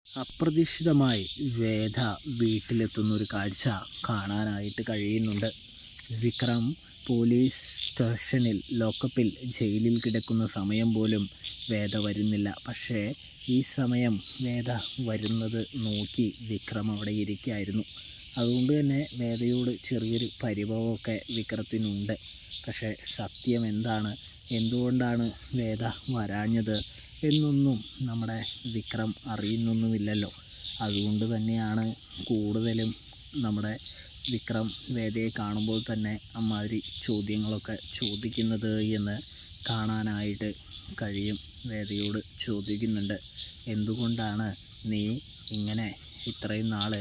അപ്രതീക്ഷിതമായി വേദ വീട്ടിലെത്തുന്നൊരു കാഴ്ച കാണാനായിട്ട് കഴിയുന്നുണ്ട്. വിക്രം പോലീസ് സ്റ്റേഷനിൽ ലോക്കപ്പിൽ ജയിലിൽ കിടക്കുന്ന സമയം പോലും വേദ വരുന്നില്ല. പക്ഷേ ഈ സമയം വേദ വരുന്നത് നോക്കി വിക്രം അവിടെ ഇരിക്കുകയായിരുന്നു. അതുകൊണ്ട് തന്നെ വേദയോട് ചെറിയൊരു പരിഭവമൊക്കെ വിക്രത്തിനുണ്ട്. പക്ഷേ സത്യം എന്താണ്, എന്തുകൊണ്ടാണ് വേദ വരാഞ്ഞത് എന്നൊന്നും നമ്മുടെ വിക്രം അറിയുന്നൊന്നുമില്ലല്ലോ. അതുകൊണ്ട് തന്നെയാണ് കൂടുതലും നമ്മുടെ വിക്രം വേദയെ കാണുമ്പോൾ തന്നെ അമ്മാതിരി ചോദ്യങ്ങളൊക്കെ ചോദിക്കുന്നത് എന്ന് കാണാനായിട്ട് കഴിയും. വേദയോട് ചോദിക്കുന്നുണ്ട്, എന്തുകൊണ്ടാണ് നീ ഇങ്ങനെ ഇത്രയും നാൾ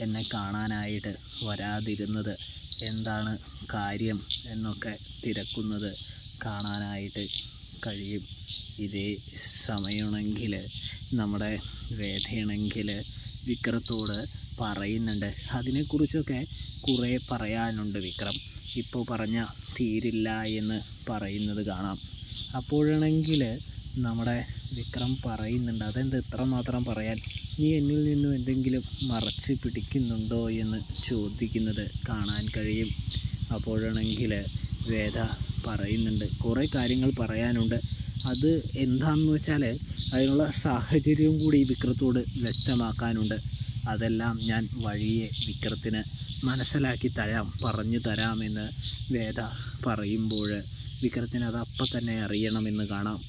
എന്നെ കാണാനായിട്ട് വരാതിരുന്നത്, എന്താണ് കാര്യം എന്നൊക്കെ തിരക്കുന്നത് കാണാനായിട്ട് കഴിയും. ഇതേ സമയമാണെങ്കിൽ നമ്മുടെ വേദയാണെങ്കിൽ വിക്രത്തോട് പറയുന്നുണ്ട്. അതിനെക്കുറിച്ചൊക്കെ കുറേ പറയാനുണ്ട്. വിക്രം ഇപ്പോൾ പറഞ്ഞ തീരില്ല എന്ന് പറയുന്നത് കാണാം. അപ്പോഴാണെങ്കിൽ നമ്മുടെ വിക്രം പറയുന്നുണ്ട്, അതെന്ത് ഇത്രമാത്രം പറയാൻ, നീ എന്നിൽ നിന്നും എന്തെങ്കിലും മറച്ച് പിടിക്കുന്നുണ്ടോ എന്ന് ചോദിക്കുന്നത് കാണാൻ കഴിയും. അപ്പോഴാണെങ്കിൽ വേദ പറയുന്നുണ്ട്, കുറേ കാര്യങ്ങൾ പറയാനുണ്ട്. അത് എന്താണെന്ന് വെച്ചാൽ അതിനുള്ള സാഹചര്യവും കൂടി വിക്രത്തോട് വ്യക്തമാക്കാനുണ്ട്. അതെല്ലാം ഞാൻ വഴിയെ വിക്രത്തിന് മനസ്സിലാക്കി തരാം, പറഞ്ഞു തരാമെന്ന് വേദ പറയുമ്പോൾ വിക്രത്തിന് അത് അപ്പം തന്നെ അറിയണമെന്ന് കാണാം.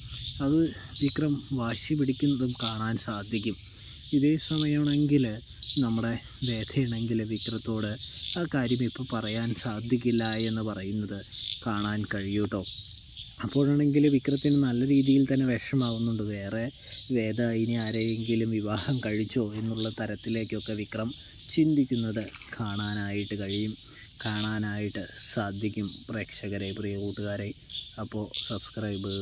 അത് വിക്രം വാശി പിടിക്കുന്നതും കാണാൻ സാധിക്കും. ഇതേ സമയമാണെങ്കിൽ നമ്മുടെ വേദയാണെങ്കിൽ വിക്രത്തോട് ആ കാര്യം ഇപ്പോൾ പറയാൻ സാധിക്കില്ല എന്ന് പറയുന്നത് കാണാൻ കഴിയൂട്ടോ. അപ്പോഴാണെങ്കിൽ വിക്രത്തിന് നല്ല രീതിയിൽ തന്നെ വിഷമാവുന്നുണ്ട്. വേറെ വേദ ഇനി ആരെയെങ്കിലും വിവാഹം കഴിച്ചോ എന്നുള്ള തരത്തിലേക്കൊക്കെ വിക്രം ചിന്തിക്കുന്നത് കാണാനായിട്ട് കഴിയും, കാണാനായിട്ട് സാധിക്കും. പ്രേക്ഷകരെ, പ്രിയ കൂട്ടുകാരെ, അപ്പോൾ സബ്സ്ക്രൈബ്